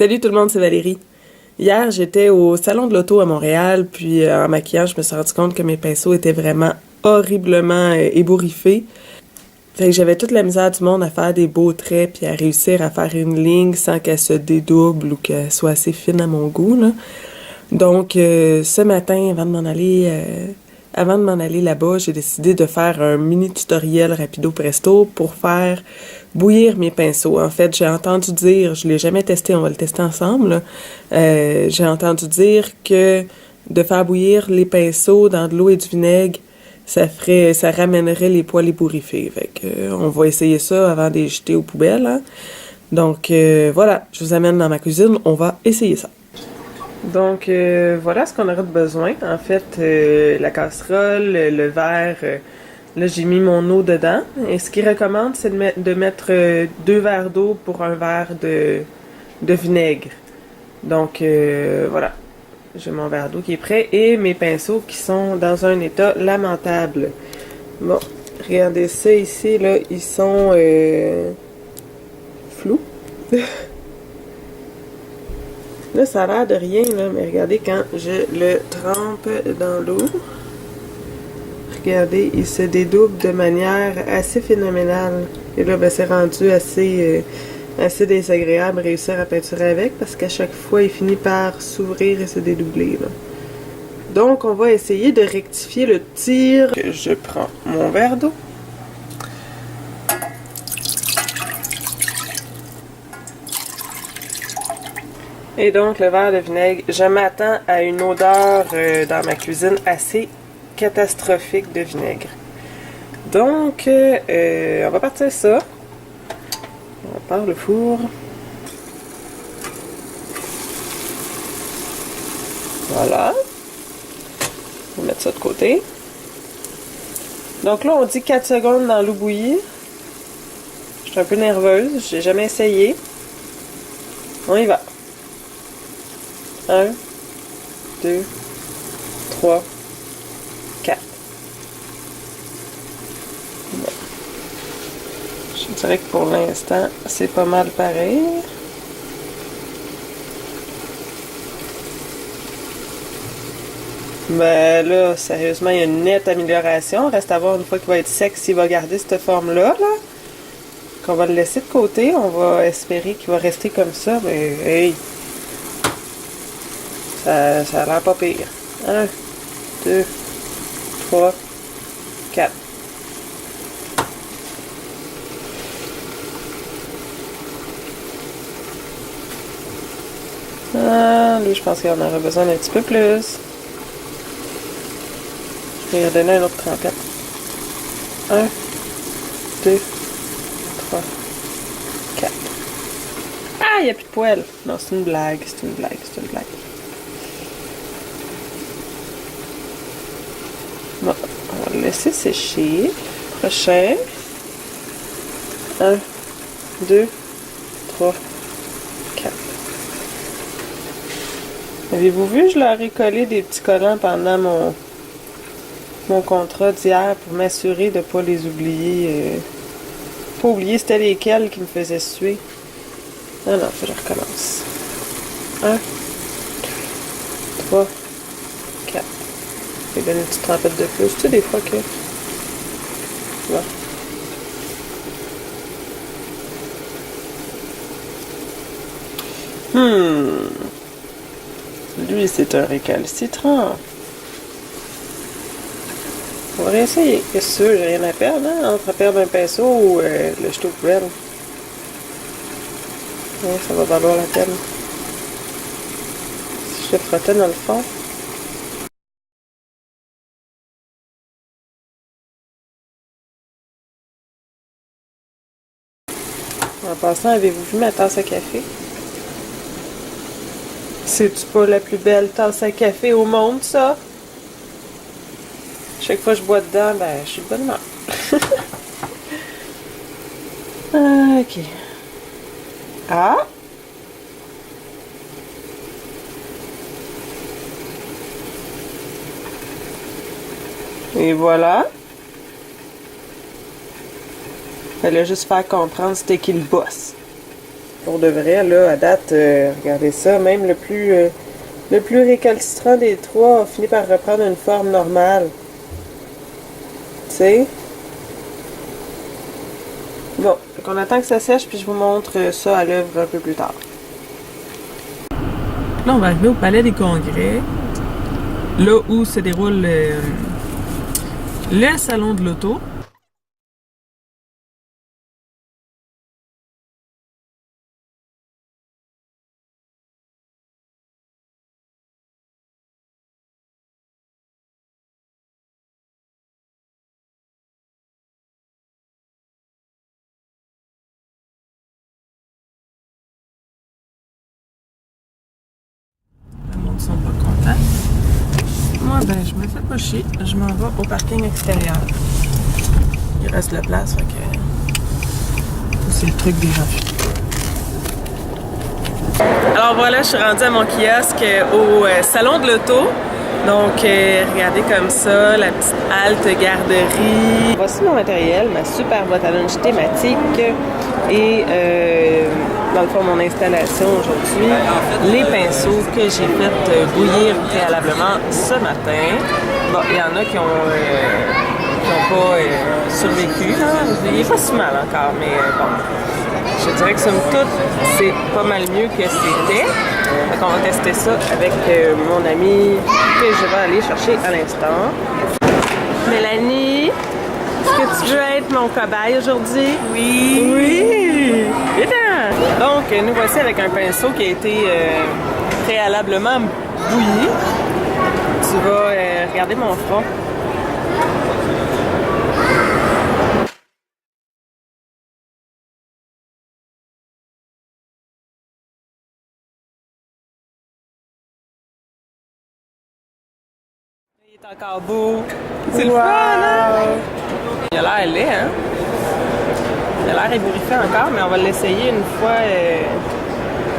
Salut tout le monde, c'est Valérie. Hier, j'étais au salon de l'auto à Montréal, puis en maquillant, je me suis rendu compte que mes pinceaux étaient vraiment horriblement ébouriffés. Fait que j'avais toute la misère du monde à faire des beaux traits, puis à réussir à faire une ligne sans qu'elle se dédouble ou qu'elle soit assez fine à mon goût, là. Donc, ce matin, avant de m'en aller là-bas, j'ai décidé de faire un mini tutoriel rapido presto pour faire bouillir mes pinceaux. En fait, j'ai entendu dire, je l'ai jamais testé, on va le tester ensemble, là. J'ai entendu dire que de faire bouillir les pinceaux dans de l'eau et du vinaigre, ça ramènerait les poils ébouriffés. Fait que, on va essayer ça avant de les jeter aux poubelles, hein. Donc, voilà, je vous amène dans ma cuisine, on va essayer ça. Donc, voilà ce qu'on aura de besoin. En fait, la casserole, le verre, là, j'ai mis mon eau dedans. Et ce qu'il recommande, c'est de mettre 2 verres d'eau pour un verre de vinaigre. Donc, voilà. J'ai mon verre d'eau qui est prêt et mes pinceaux qui sont dans un état lamentable. Bon, regardez ça ici, là, ils sont flous. Là, ça a l'air de rien, là, mais regardez quand je le trempe dans l'eau. Regardez, il se dédouble de manière assez phénoménale. Et là, ben, c'est rendu assez désagréable de réussir à peinturer avec parce qu'à chaque fois, il finit par s'ouvrir et se dédoubler, là. Donc, on va essayer de rectifier le tir. Je prends mon verre d'eau. Et donc, le verre de vinaigre, je m'attends à une odeur dans ma cuisine assez catastrophique de vinaigre. Donc, on va partir ça. On part le four. Voilà. On va mettre ça de côté. Donc là, on dit 4 secondes dans l'eau bouillie. Je suis un peu nerveuse, j'ai jamais essayé. On y va. 1, 2, 3, 4. Bon. Je dirais que pour l'instant, c'est pas mal pareil. Mais là, sérieusement, il y a une nette amélioration. Reste à voir une fois qu'il va être sec s'il va garder cette forme-là, là. Qu'on va le laisser de côté. On va espérer qu'il va rester comme ça. Mais hey! Ça a l'air pas pire. 1, 2, 3, 4. Ah, lui, je pense qu'il en aura besoin d'un petit peu plus. Je vais lui redonner un autre trempette. 1, 2, 3, 4. Ah, il n'y a plus de poêle. Non, c'est une blague, c'est une blague, c'est une blague. Bon, on va le laisser sécher. Prochain. 1, 2, 3, 4. Avez-vous vu, je leur ai collé des petits collants pendant mon contrat d'hier pour m'assurer de ne pas les oublier. Pas oublier c'était lesquels qui me faisaient suer. Non, non, faut que je recommence. 1, 3, 4. Je vais donner une petite trempette de plus. Tu sais, des fois que... Voilà. Lui, c'est un récalcitrant. On va réessayer. Qu'est-ce que j'ai rien à perdre, hein? Entre perdre un pinceau ou le jeter aux poubelles. Ouais, ça va valoir la peine. Si je le frottais dans le fond. En passant, avez-vous vu ma tasse à café? C'est-tu pas la plus belle tasse à café au monde, ça? Chaque fois que je bois dedans, ben, je suis de bonne humeur. Ok. Ah! Et voilà. Fallait juste faire comprendre c'était qui le boss. Pour de vrai, là, à date, regardez ça, même le plus récalcitrant des trois a fini par reprendre une forme normale. Tu sais? Bon, on attend que ça sèche, puis je vous montre ça à l'œuvre un peu plus tard. Là, on va arriver au Palais des Congrès, là où se déroule le salon de l'auto. Le monde sont pas contents. Moi, ben, je me fais pas chier. Je m'en vais au parking extérieur. Il reste de la place, fait que c'est le truc des gens. Alors voilà, je suis rendue à mon kiosque au salon de l'auto. Donc, regardez comme ça, la petite halte garderie. Voici mon matériel, ma super boîte à lunch thématique et, dans le fond, mon installation aujourd'hui. Les pinceaux que j'ai fait bouillir préalablement ce matin. Bon, il y en a qui ont pas survécu. Il est pas si mal encore, mais bon. Je dirais que somme toute, c'est pas mal mieux que c'était. Donc on va tester ça avec mon ami que je vais aller chercher à l'instant. Mélanie, est-ce que tu veux être mon cobaye aujourd'hui? Oui! Oui! Viens! Donc, nous voici avec un pinceau qui a été préalablement bouilli. Tu vas regarder mon front. Il est encore beau. C'est le fun, hein? Il a l'air laid, hein? Il a l'air ébouriffé encore, mais on va l'essayer une fois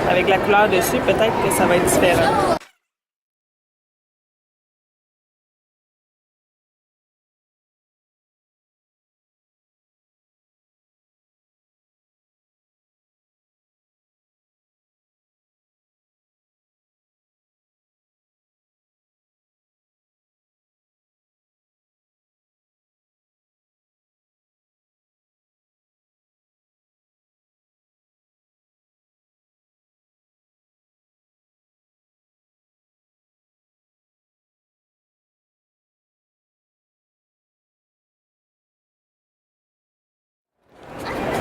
avec la couleur dessus. Peut-être que ça va être différent.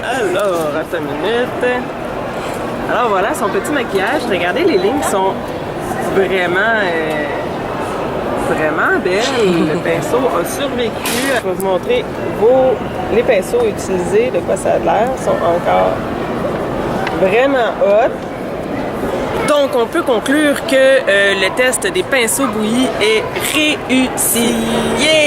Alors, attends une minute. Alors voilà, son petit maquillage. Regardez, les lignes sont vraiment belles. Le pinceau a survécu. Je vais vous montrer les pinceaux utilisés, de quoi ça a l'air. Sont encore vraiment hot. Donc, on peut conclure que le test des pinceaux bouillis est réussi. Yeah!